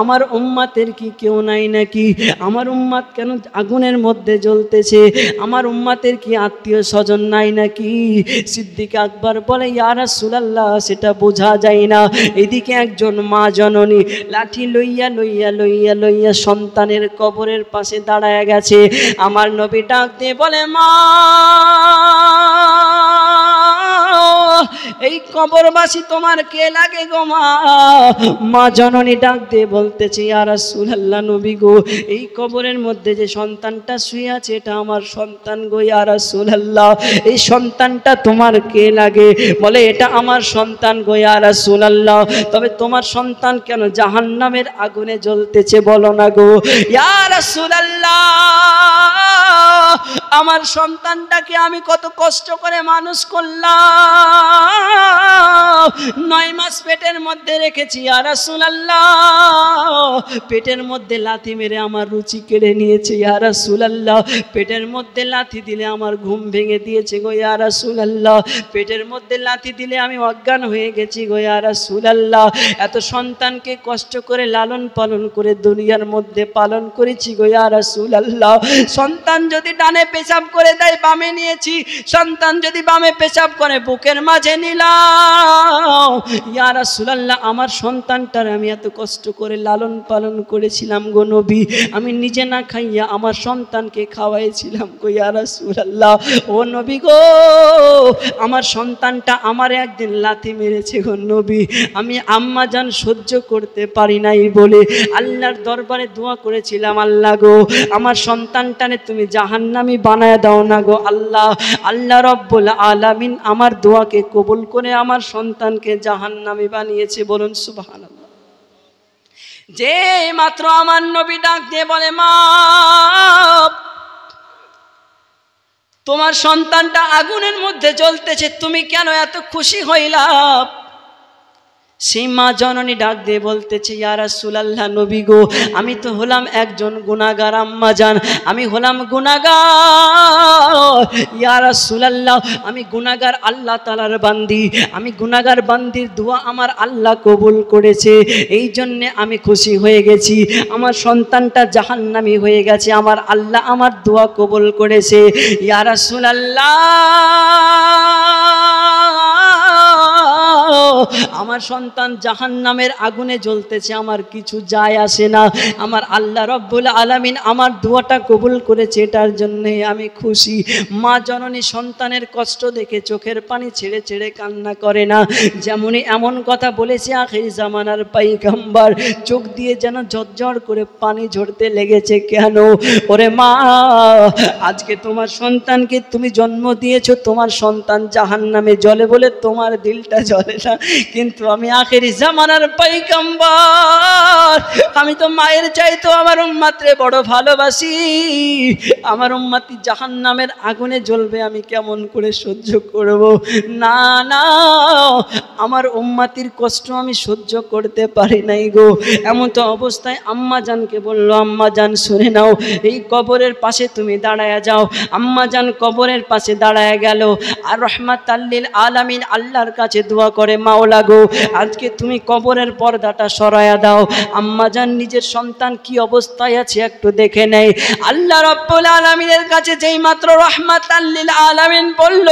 আমার উম্মতের কি কেউ নাই নাকি? আমার উম্মত কেন আগুনের মধ্যে জ্বলতেছে? আমার উম্মতের কি আত্মীয় স্বজন নাই নাকি? সিদ্দিক আকবর বলে, ইয়া রাসূলুল্লাহ, সেটা বোঝা যায় না। এদিকে একজন মা জননী লাঠি লইয়া লইয়া লইয়া লইয়া সন্তানের কবরের পাশে দাঁড়ায় গেছে। আমার নবী ডাক দিয়ে বলে, মা, এই কবরবাসী তোমার কে লাগে গো মা? মা জননী ডাক দিয়ে বলতেছে, ইয়া রাসূলুল্লাহ, নবী গো, এই কবরের মধ্যে যে সন্তানটা শুয়ে আছে এটা আমার সন্তান গো ইয়া রাসূলুল্লাহ। এই সন্তানটা তোমার কে লাগে? বলে, এটা আমার সন্তান গো ইয়া রাসূলুল্লাহ। তবে তোমার সন্তান কেন জাহান্নামের আগুনে জ্বলতেছে বলো না গো ইয়া রাসূলুল্লাহ। আমার সন্তানটাকে আমি কত কষ্ট করে মানুষ করলাম, 9 মাস পেটের মধ্যে রেখেছি ইয়া রাসূলুল্লাহ। পেটের মধ্যে লাথি মেরে আমার রুচি কেড়ে নিয়েছে ইয়া রাসূলুল্লাহ। পেটের মধ্যে লাথি দিলে আমার ঘুম ভেঙে দিয়েছে গো ইয়া রাসূলুল্লাহ। পেটের মধ্যে লাথি দিলে আমি অজ্ঞান হয়ে গেছি গো ইয়া রাসূলুল্লাহ। এত সন্তানকে কষ্ট করে লালন পালন করে দুনিয়ার মধ্যে পালন করেছি গো ইয়া রাসূলুল্লাহ। সন্তান যদি ডানে পেশাব করে দেয় বামে নিয়েছি, সন্তান যদি বামে পেশাব করে বুকের মাঝে নিলাম ইয়া রাসূলুল্লাহ। আমার সন্তানটার আমি এত কষ্ট করে লালন পালন করেছিলাম গো নবী, আমি নিজে না খাইয়া আমার সন্তানকে খাওয়াইছিলাম গো ইয়া রাসূলুল্লাহ। ও নবী গো, আমার সন্তানটা আমার একদিন লাথি মেরেছে গো নবী, আমি আম্মা জান সহ্য করতে পারি নাই বলে আল্লাহর দরবারে দোয়া করেছিলাম, আল্লাহ গো, আমার সন্তানটানে তুমি জাহান্নামী বানায় দাও না গো আল্লাহ। আল্লাহ রব্বুল আলামিন আমার দোয়াকে কবুল করে আমার সন্তানকে জাহান্নামী বানিয়েছে। বলুন সুবহানাল্লাহ। যে মাত্র আমার নবী ডাক দিয়ে বলে, মা, তোমার সন্তানটা আগুনের মধ্যে জ্বলতেছে, তুমি কেন এত খুশি হইলা? সেই মা জননী ডাক দিয়ে বলতেছে, ইয়া রাসূলুল্লাহ, নবী গো, আমি তো হলাম একজন গুনাহগার আম্মা জান, আমি হলাম গুনাহগার ইয়া রাসূলুল্লাহ। আমি গুনাহগার আল্লাহ তাআলার বান্দি, আমি গুনাহগার বান্দির দোয়া আমার আল্লাহ কবুল করেছে, এই জন্যে আমি খুশি হয়ে গেছি। আমার সন্তানটা জাহান্নামী হয়ে গেছে, আমার আল্লাহ আমার দোয়া কবুল করেছে ইয়া রাসূলুল্লাহ। আমার সন্তান জাহান্নামের আগুনে জ্বলতেছে, আমার কিছু যায় আসে না। আমার আল্লাহ রব্বুল আলামিন আমার দোয়াটা কবুল করেছে, এটার জন্য আমি খুশি। মা জননী সন্তানের কষ্ট দেখে চোখের পানি ছেড়ে ছেড়ে কান্না করে না। যেমনই এমন কথা বলেছে আখির জামানার পয়গম্বর, চোখ দিয়ে যেন ঝরঝর করে পানি ঝরতে লেগেছে। কেন? ওরে মা, আজকে তোমার সন্তানকে তুমি জন্ম দিয়েছো, তোমার সন্তান জাহান্নামে জ্বলে বলে তোমার দিলটা জ্বলে না, কিন্তু আমি আখির জামানার পয়গম্বর, আমি তো মায়ের চাইতো আমার উম্মতরে বড় ভালোবাসি। আমার উম্মতি জাহান্নামের আগুনে জ্বলবে, আমি কেমন করে সহ্য করব? না না, আমার উম্মতির কষ্ট আমি সহ্য করতে পারি নাই গো। এমন তো অবস্থায় আম্মা জানকে বললো, আম্মা জান শুনে নাও, এই কবরের পাশে তুমি দাঁড়ায়া যাও। আম্মা জান কবরের পাশে দাঁড়ায়া গেল, আর রহমাতাল লিল আলামিন আল্লাহর কাছে দোয়া করে, মাওলা গো, আজকে তুমি কবরের পর্দাটা সরায়া দাও। আম্মা জান নিজের সন্তান কি অবস্থায় আছে একটু দেখে নেয়। আল্লাহ রাব্বুল আলামিনের কাছে যেই মাত্র রহমাতাল লিল আলামিন বলল,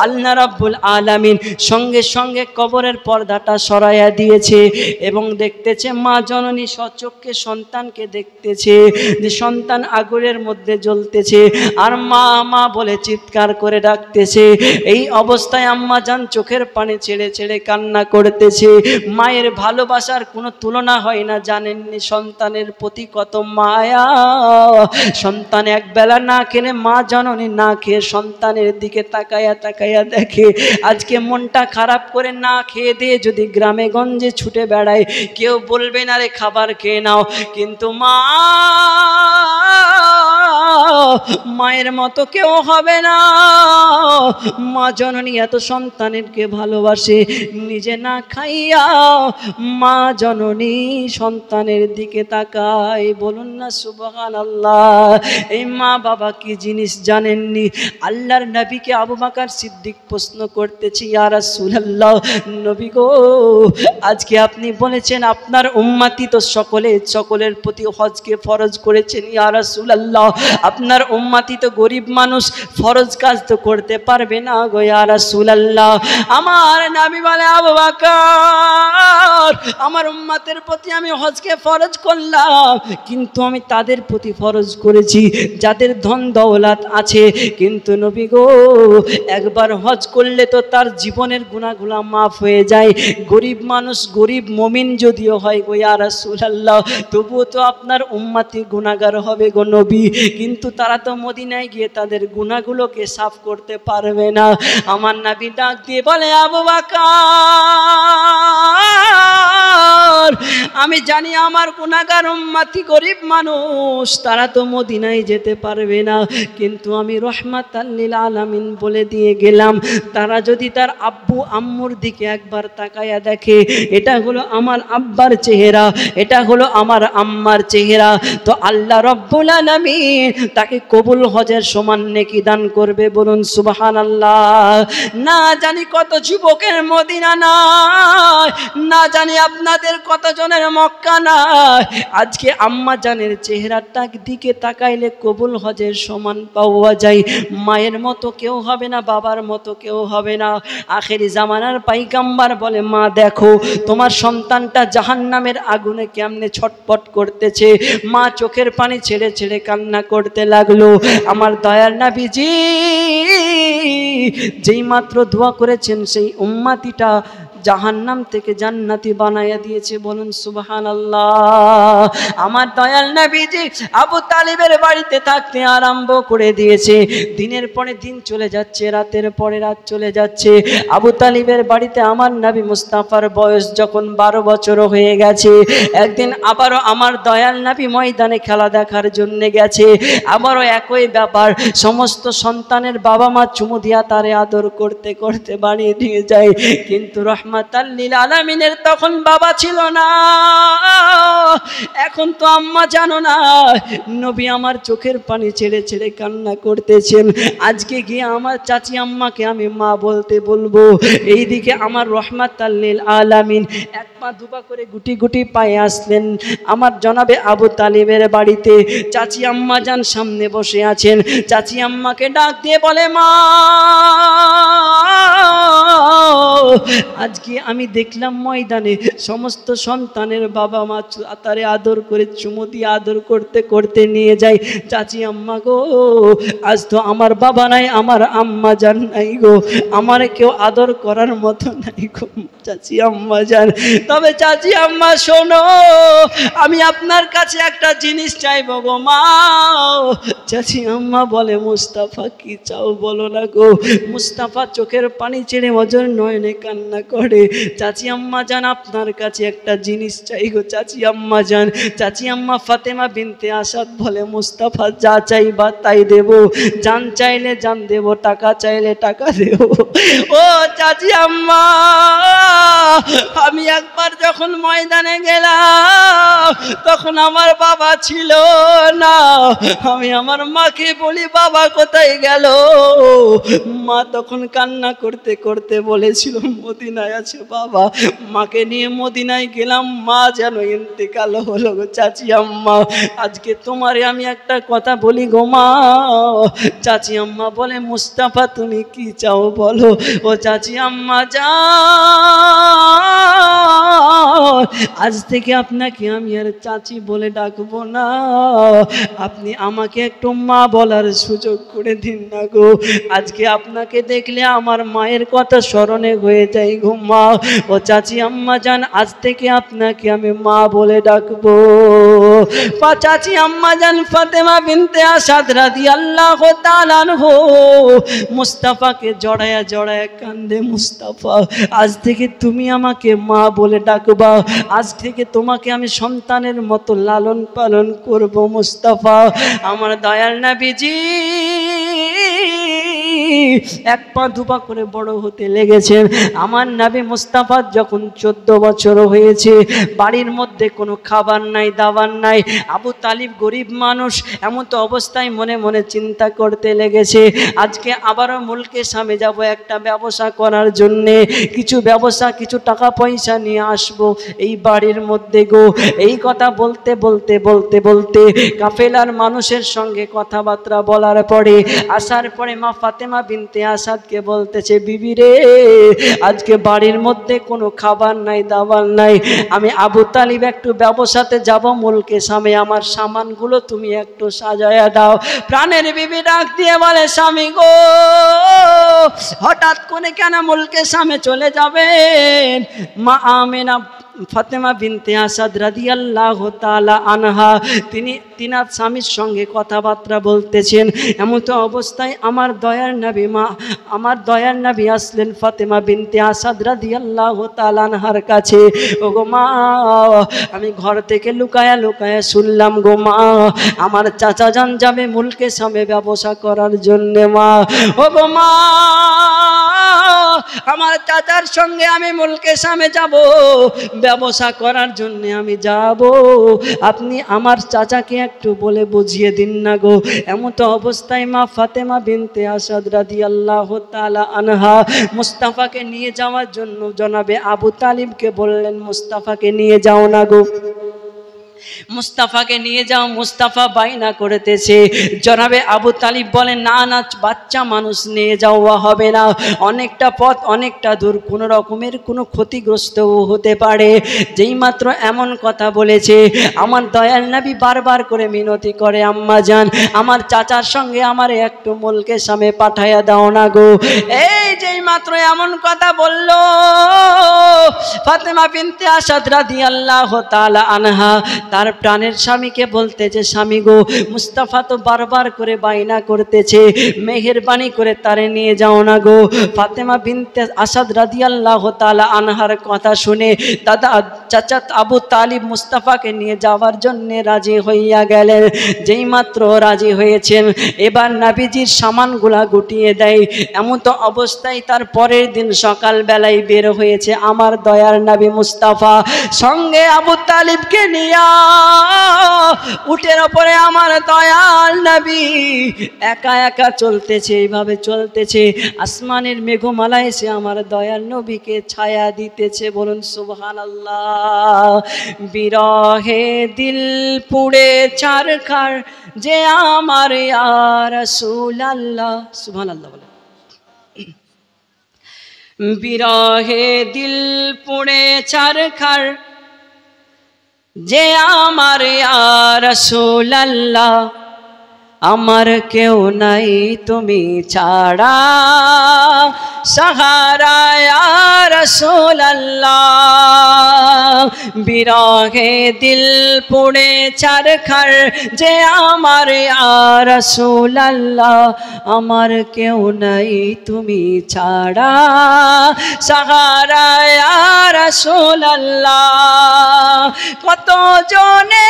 আল্লাহ রাব্বুল আলামিন সঙ্গে সঙ্গে কবরের পর্দাটা সরায়া দিয়েছে এবং দেখতেছে মা জননী সচক্ষে সন্তানকে দেখতেছে যে সন্তান আগুনের মধ্যে জ্বলতেছে, আর মা মা বলে চিৎকার করে ডাকতেছে। এই অবস্থায় আম্মা জান চোখের পানি ছেড়ে ছেড়ে কান্না করতেছে। মায়ের ভালোবাসার কোনো তুলনা হয় না, জানেননি সন্তানের প্রতি কত মায়া। সন্তান এক বেলা না খেলে মা জননী না খেয়ে সন্তানের দিকে তাকায়া তাকায়া দেখে। আজকে মনটা খারাপ করে না খেয়ে দিয়ে যদি গ্রামে গঞ্জে ছুটে বেড়ায়, কেউ বলবে না রে খাবার খেয়ে নাও, কিন্তু মা মায়ের মতো কেউ হবে না। মা জননী এত সন্তানেরকে ভালোবাসে, নিজে না খাইয়া মা জননী সন্তানের দিকে তাকায়। বলুন না সুবহানাল্লাহ। এই মা বাবা কি জিনিস জানেননি? আল্লাহর নবীকে আবু বকর সিদ্দিক প্রশ্ন করতেছি, ইয়া রাসূলুল্লাহ, নবী গো, আজকে আপনি বলেছেন আপনার উম্মতি তো সকলের প্রতি হজকে ফরজ করেছেন, ইয়া রাসূলুল্লাহ, আপনার উম্মতি তো গরিব মানুষ, ফরজ কাজ তো করতে পারবে না গো ইয়া রাসূলুল্লাহ। আমার নবী বলে, আবু বকর, আমার উম্মতের প্রতি আমি হজকে ফরজ করলাম, কিন্তু আমি তাদের প্রতি ফরজ করেছি যাদের ধন দৌলত আছে। কিন্তু নবী গো, একবার হজ করলে তো তার জীবনের গুনাহগুলো মাফ হয়ে যায়। গরিব মানুষ, গরিব মুমিন যদিও হয় গো ইয়া রাসূলুল্লাহ, তবুও তো আপনার উম্মতি গুনাহগার হবে গো নবী, কিন্তু তারা তো মদিনায় গিয়ে তাদের গুনাহগুলোকে সাফ করতে পারবে না। আমার নবী ডাক দিয়ে বলে, আবু বকর, আমি জানি আমার গুনাহগার উম্মতি গরিব মানুষ, তারা তো মদিনায় যেতে পারবে না, কিন্তু আমি রহমাতাল লিল আলামিন বলে দিয়ে গেলাম, তারা যদি তার আব্বু আম্মুর দিকে একবার তাকায়া দেখে, এটা হলো আমার আব্বার চেহারা, এটা হলো আমার আম্মার চেহারা, তো আল্লাহ রব্বুল আলামিন তাকে কবুল হজের সমান নেকি দান করবে। বলুন সুবহানাল্লাহ। না জানি কত যুবকের মদিনা নাই, না জানি আপনাদের কতজনের মক্কা নাই, আজকে আম্মা জানের চেহারাটা দিকে তাকাইলে কবুল হজের সমান পাওয়া যায়। মায়ের মতো কেউ হবে না, বাবার মতো কেউ হবে না। আখেরি জামানার পাইগাম্বার বলে, মা দেখো তোমার সন্তানটা জাহান্নামের আগুনে কেমনে ছটপট করতেছে। মা চোখের পানি ছেড়ে ছেড়ে কান্না করতে লাগলো। আমার দয়ার নবীজি যেই মাত্র দোয়া করেছেন, সেই উম্মতিটা জাহান্নাম থেকে জান্নাতি বানায়া দিয়েছে। বলুন সুবহানাল্লাহ। আমার দয়াল নবীজি আবু তালিবের বাড়িতে থাকতে আরম্ভ করে দিয়েছে। দিনের পরে দিন চলে যাচ্ছে, রাতের পরে রাত চলে যাচ্ছে। আবু তালিবের বাড়িতে আমার নবী মুস্তাফার বয়স যখন 12 বছর হয়ে গেছে, একদিন আবারও আমার দয়াল নবী ময়দানে খেলা দেখার জন্য গেছে। আবারও একই ব্যাপার, সমস্ত সন্তানের বাবা মা চুমু দিয়া তারে আদর করতে করতে বাড়িয়ে দিয়ে যায়, কিন্তু রহমাতাল লিল আলামিনের তখন বাবা ছিল না। এখন তো আম্মা জানো না, নবী আমার চোখের পানি ছেড়ে ছেড়ে কান্না করতেছেন। আজকে গিয়ে আমার চাচি আম্মাকে আমি মা বলতে বলবো। এইদিকে আমার রহমাতাল লিল আলামিন এক পা দুপা করে গুটি গুটি পায়ে আসলেন আমার জনাবে আবু তালিবের বাড়িতে। চাচি আম্মা যান সামনে বসে আছেন। চাচি আম্মাকে ডাক দিয়ে বলে, মা আজকে আমি দেখলাম ময়দানে সমস্ত সন্তানের বাবা মা তারে আদর করে চুমু দিয়ে আদর করতে করতে নিয়ে যায়। চাচি আম্মা গো, আজ তো আমার বাবা নাই, আমার আম্মা জান নাই গো, আমার কেউ আদর করার মতো নাই গো চাচি আম্মা জান। তবে চাচি আম্মা শোনো, আমি আপনার কাছে একটা জিনিস চাইবো গো মা। চাচি আম্মা বলে, মুস্তাফা কি চাও বলো না গো। মুস্তাফা চোখের পানি ছেড়ে অজর নয়নে কান্না করে। চাচি আম্মা জান, আপনার কাছে একটা জিনিস চাই গো চাচি আম্মা জান। চাচি আম্মা ফাতেমা বিনতে আসাদ বলে, মুস্তাফা যা চাইবা তাই দেব, জান চাইলে জান দেব, টাকা চাইলে টাকা দেব। ও চাচি আম্মা, আমি একবার যখন ময়দানে গেলাম তখন আমার বাবা ছিল না। আমি আমার মাকে বলি, বাবা কোথায় গেল? মা তখন কান্না করতে করতে বলেছিল, মদিনায় আছে বাবা। মাকে নিয়ে মদিনায় গেলাম, মা যেন ইন্তেকাল হলো গো চাচি আম্মা। আজকে তোমারে আমি একটা কথা বলি গো মা। চাচি আম্মা বলে, মুস্তাফা তুমি কি চাও বলো। ও চাচি আম্মা যান, আজ থেকে আপনাকে আমি আর চাচি বলে ডাকবো না, আপনি আমাকে একটু মা বলার সুযোগ করে দিন না গো। আজকে আপনাকে দেখলে আমার মায়ের কথা স্মরণে হয়ে যায় গো মা। ও চাচি আম্মা জান, আজ থেকে আপনাকে আমি মা বলে ডাকবো। চাচি আম্মা জান ফাতেমা বিনতে আসাদ রাদিয়াল্লাহু তাআলা আনহু মুস্তাফাকে জড়ায়া জড়ায়া কান্দে, মুস্তাফা আজ থেকে তুমি আমাকে মা বলে ডাকবা। আজ থেকে তোমাকে আমি সন্তানের মতো লালন পালন করব মুস্তাফা। আমার দয়াল নবীজি এক পা দুপা করে বড় হতে লেগেছেন। আমার নবী মুস্তাফার যখন 14 বছর হয়েছে, বাড়ির মধ্যে কোনো খাবার নাই, দাবার নাই। আবু তালিব গরিব মানুষ, এমন তো অবস্থায় মনে মনে চিন্তা করতে লেগেছে, আজকে আবারও মুলকে সামে যাব একটা ব্যবসা করার জন্যে, কিছু ব্যবসা কিছু টাকা পয়সা নিয়ে আসবো এই বাড়ির মধ্যে গো। এই কথা বলতে বলতে বলতে বলতে কাফেলার মানুষের সঙ্গে কথাবার্তা বলার পরে আসার পরে মা ফাতেমা বিনতে আসাদকে বলতেছে, বিবি রে, আজকে বাড়ির মধ্যে কোনো খাবার নাই, দাবার নাই, আমি আবু তালিব একটু ব্যবসাতে যাব মুলকে সামে, আমার সামানগুলো তুমি একটু সাজায়া দাও। প্রাণের বিবি ডাক দিয়ে বলে, স্বামী গো, হঠাৎ করে কেন মুলকে সামে চলে যাবেন? মা আমেনা ফাতেমা বিনতে আসাদ রাদিয়াল্লাহু তাআলা আনহা তিনার স্বামীর সঙ্গে কথাবার্তা বলতেছেন। এমন তো অবস্থায় আমার দয়ার নবী আসলেন ফাতেমা বিনতে আসাদ রাদিয়াল্লাহু তাআলা আনহার কাছে। ওগো মা, আমি ঘর থেকে লুকায়া লুকায়া শুনলাম গো মা, আমার চাচা জান যাবে মুলকে সামে ব্যবসা করার জন্য মা। ওগো মা, আমার চাচার সঙ্গে আমি মুলকে সামে যাব, ব্যবসা করার জন্য আমি যাব, আপনি আমার চাচাকে একটু বলে বুঝিয়ে দিন না গো। এমন তো অবস্থায় মা ফাতেমা বিনতে আসাদ রাদিয়াল্লাহু তাআলা আনহা মুস্তাফাকে নিয়ে যাওয়ার জন্য জনাবে আবু তালিবকে বললেন, মুস্তাফাকে নিয়ে যাও না গো, মুস্তাফাকে নিয়ে যাও। মুস্তাফা বাইনা করতেছে। জনাবে আবু তালিব বলেন, না না, বাচ্চা মানুষ নিয়ে যাওয়া হবে না, অনেকটা পথ, অনেকটা দূর, কোনো রকমের কোনো ক্ষতিগ্রস্তও হতে পারে। যেই মাত্র এমন কথা বলেছে, আমার দয়াল নবী বারবার করে মিনতি করে, আম্মা জান, আমার চাচার সঙ্গে আমার একটু মুলকে সামনে পাঠাইয়া দাও না গো। এই যেই মাত্র এমন কথা বলল, ফাতেমা বিনতে আসাদ রাদিয়াল্লাহু তাআলা আনহা তার প্রাণের স্বামীকে বলতেছে, স্বামী গো, মুস্তাফা তো বারবার করে বাইনা করতেছে, মেহেরবানি করে তারে নিয়ে যাও না গো। ফাতেমা বিনতে আসাদ রাদিয়াল্লাহু তাআলা আনহার কথা শুনে দাদা চাচা আবু তালিব মুস্তাফাকে নিয়ে যাওয়ার জন্য রাজি হইয়া গেলেন। যেই মাত্র রাজি হয়েছেন, এবার নবীজির সামানগুলা গুটিয়ে দেয়। এমন তো অবস্থায় তার পরের দিন সকালবেলায় বের হয়েছে আমার দয়ার নবী মুস্তাফা, সঙ্গে আবু তালিবকে নিয়ে উটের ওপরে আমার দয়াল নবী একা একা চলতেছে। এইভাবে চলতেছে, আসমানের মেঘমালা এসে আমার দয়াল নবীকে ছায়া দিতেছে। বলুন সুবহানাল্লাহ। বিরহে দিল পুড়ে চারখার, যে আমার ইয়া রাসূলুল্লাহ। সুবহানাল্লাহ বলে। বিরহে দিল পুড়ে চারখার, যে আমার ইয়া রাসূলুল্লাহ, আমার কেউ নাই তুমি ছাড়া, সাহারা ইয়া রাসূলুল্লাহ। বিরহে দিল পুড়ে চারখার, যে আমার ইয়া রাসূলুল্লাহ, আমার কেউ নাই তুমি ছাড়া, সাহারা ইয়া রাসূলুল্লাহ। কত জনে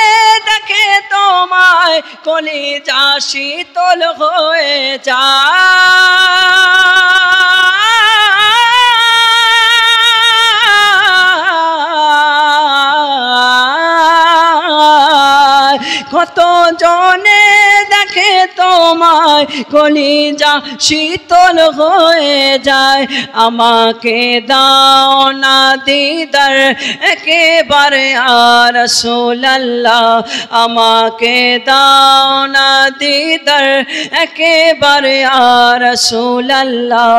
দেখে তোমায়, কলিজা শীতল হয়ে যায়, কত জনে দেখে তোমায়, কলিজা শীতল হয়ে যায়। আমাকে দাও না দিদার একেবারে ইয়া রাসূলুল্লাহ, আমাকে দাও না দিদার একেবারে ইয়া রাসূলুল্লাহ,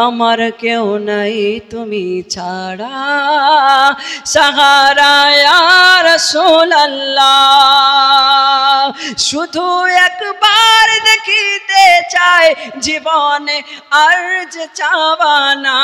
আমার কেউ নাই তুমি ছাড়া, সাহারা ইয়া রাসূলুল্লাহ। শুধু একবার দেখিতে চাই জীবনে, আর যে চাওয়া না,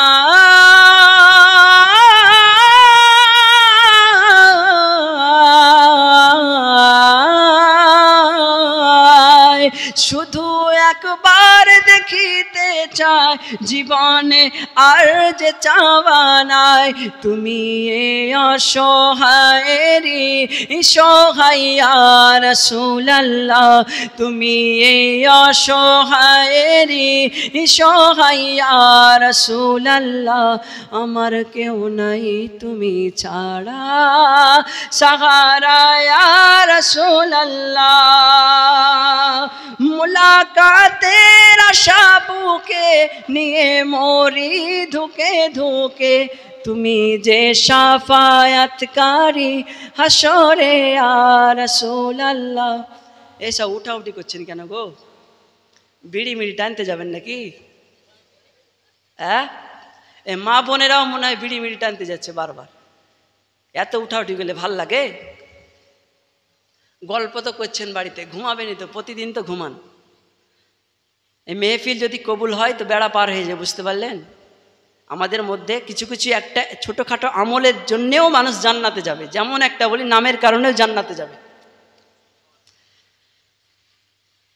শুধু একবার দেখিতে চাই নাই, জীবনে আর যে চাওয়া নাই, তুমি এই অসহায়েরই সহায় ইয়া রাসূলুল্লাহ, তুমি এই অসহায়েরই সহায় ইয়া রাসূলুল্লাহ, আমার কেউ নাই তুমি ছাড়া সাহারা ইয়া রাসূলুল্লাহ। মুলাকাতের আশা বুকে নিয়ে মরি ধুকে ধুকে, তুমি যে শাফায়াতকারী হাসরে ইয়া রাসূলুল্লাহ। এসব উঠাউঠি করছেন কেন গো? বিড়ি মিড়ি টানতে যাবেন নাকি? হ্যাঁ, এ মা বোনেরাও মনে হয় বিড়ি মিড়ি টানতে যাচ্ছে বারবার। এত উঠাউঠি গেলে ভাল লাগে? গল্প তো করছেন বাড়িতে, ঘুমাবেনই তো, প্রতিদিন তো ঘুমান। এই মেহফিল যদি কবুল হয় তো বেড়া পার হয়ে যায়, বুঝতে পারলেন? আমাদের মধ্যে কিছু কিছু একটা ছোটোখাটো আমলের জন্যেও মানুষ জান্নাতে যাবে। যেমন একটা বলি, নামের কারণেও জান্নাতে যাবে।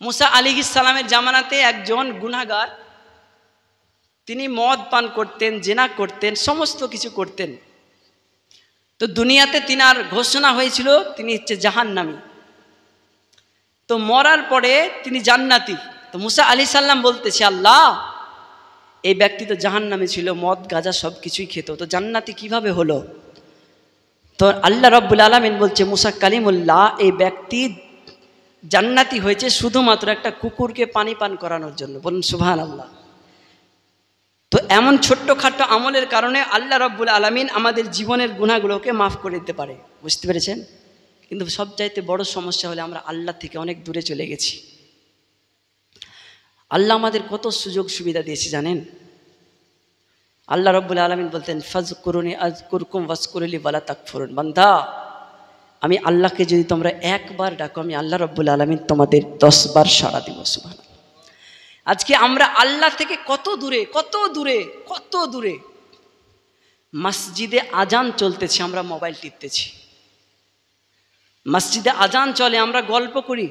মুসা আলাইহিস সালামের জামানাতে একজন গুনাহগার, তিনি মদ পান করতেন, জিনা করতেন, সমস্ত কিছু করতেন। তো দুনিয়াতে তিনার ঘোষণা হয়েছিল তিনি হচ্ছে জাহান্নামী। তো মরার পরে তিনি জান্নাতি। তো মুসা আলাইহিস সালাম বলতেছে, আল্লাহ, এই ব্যক্তি তো জাহান্নামী ছিল, মদ গাঁজা সব কিছুই খেত, তো জান্নাতি কিভাবে হলো? তো আল্লাহ রাব্বুল আলামিন বলছে, মুসা কালিমুল্লাহ, এই ব্যক্তি জান্নাতি হয়েছে শুধুমাত্র একটা কুকুরকে পানি পান করানোর জন্য। বলুন সুবহানাল্লাহ। তো এমন ছোট্টখাট্ট আমলের কারণে আল্লাহ রাব্বুল আলামিন আমাদের জীবনের গুনাহগুলোকে মাফ করে দিতে পারে, বুঝতে পেরেছেন? কিন্তু সবচাইতে বড় সমস্যা হলে আমরা আল্লাহ থেকে অনেক দূরে চলে গেছি। আল্লাহ আমাদের কত সুযোগ সুবিধা দিয়েছে জানেন? আল্লাহ রাব্বুল আলামিন বলতেন, ফাজকুরুনি আযকুরকুম ওয়াশকুরুলি ওয়ালা তাকফুরুন। বান্দা, আমি আল্লাহকে যদি তোমরা একবার ডাকো, আমি আল্লাহ রাব্বুল আলামিন তোমাদের 10 বার সাড়া দিব। সুবহানাল্লাহ। আজকে আমরা আল্লাহ থেকে কত দূরে, কত দূরে, কত দূরে। মসজিদে আজান চলতেছে, আমরা মোবাইল টিপতেছি। মসজিদে আজান চলে, আমরা গল্প করি।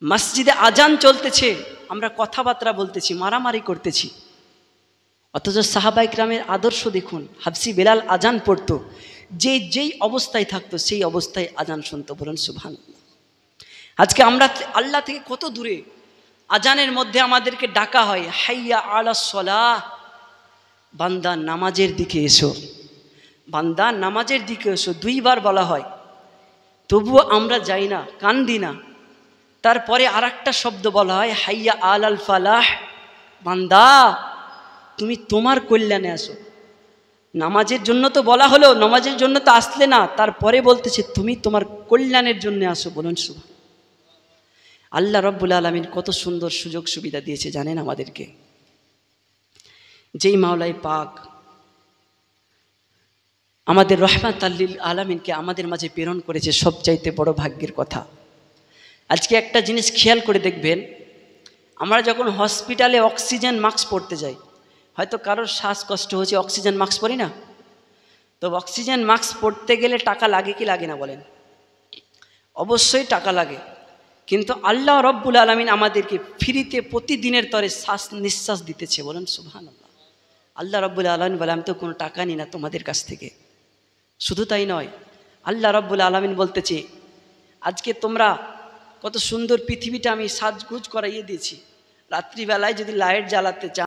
মসজিদে আজান চলতেছে, আমরা কথাবার্তা বলতেছি, মারামারি করতেছি। অথচ সাহাবায়ে কিরামের আদর্শ দেখুন। হাবসি বেলাল আজান পড়তো, যেই অবস্থায় থাকতো সেই অবস্থায় আজান শুনতো। বলুন সুবহানাল্লাহ। আজকে আমরা আল্লাহ থেকে কত দূরে। আজানের মধ্যে আমাদেরকে ডাকা হয়, হাইয়া আলাস সালাহ, বান্দা নামাজের দিকে এসো, বান্দা নামাজের দিকে এসো, 2 বার বলা হয়। তবুও আমরা যাই না, কান দিই না। তারপরে আরেকটা শব্দ বলা হয়, হাইয়া আলাল ফালাহ, বান্দা তুমি তোমার কল্যাণে আসো। নামাজের জন্য তো বলা হলো, নামাজের জন্য তো আসলে না, তারপরে বলতেছে তুমি তোমার কল্যাণের জন্য আসো। বলুন সুবহানাল্লাহ। আল্লাহ রাব্বুল আলামিন কত সুন্দর সুযোগ সুবিধা দিয়েছে জানেন আমাদেরকে। যেই মাওলাই পাক আমাদের রহমাতাল লিল আলামিনকে আমাদের মাঝে প্রেরণ করেছে, সবচাইতে বড় ভাগ্যের কথা। আজকে একটা জিনিস খেয়াল করে দেখবেন, আমরা যখন হসপিটালে অক্সিজেন মাস্ক পরতে যাই, হয়তো কারোর শ্বাসকষ্ট হচ্ছে, অক্সিজেন মাস্ক পরি না? তো অক্সিজেন মাস্ক পরতে গেলে টাকা লাগে কি লাগে না বলেন? অবশ্যই টাকা লাগে। কিন্তু আল্লাহ রাব্বুল আলামিন আমাদেরকে ফ্রিতে প্রতিদিনের তরে শ্বাস নিঃশ্বাস দিতেছে। বলেন সুবহানাল্লাহ। আল্লাহ রাব্বুল আলামিন বলে, আমি তো কোনো টাকা নিই না তোমাদের কাছ থেকে। শুধু তাই নয়, আল্লাহ রাব্বুল আলামিন বলতেছে, আজকে তোমরা কত সুন্দর পৃথিবীটা আমি সাজগুজ করাইয়ে দিয়েছি। রাত্রিবেলায় যদি লাইট জ্বালাতে চান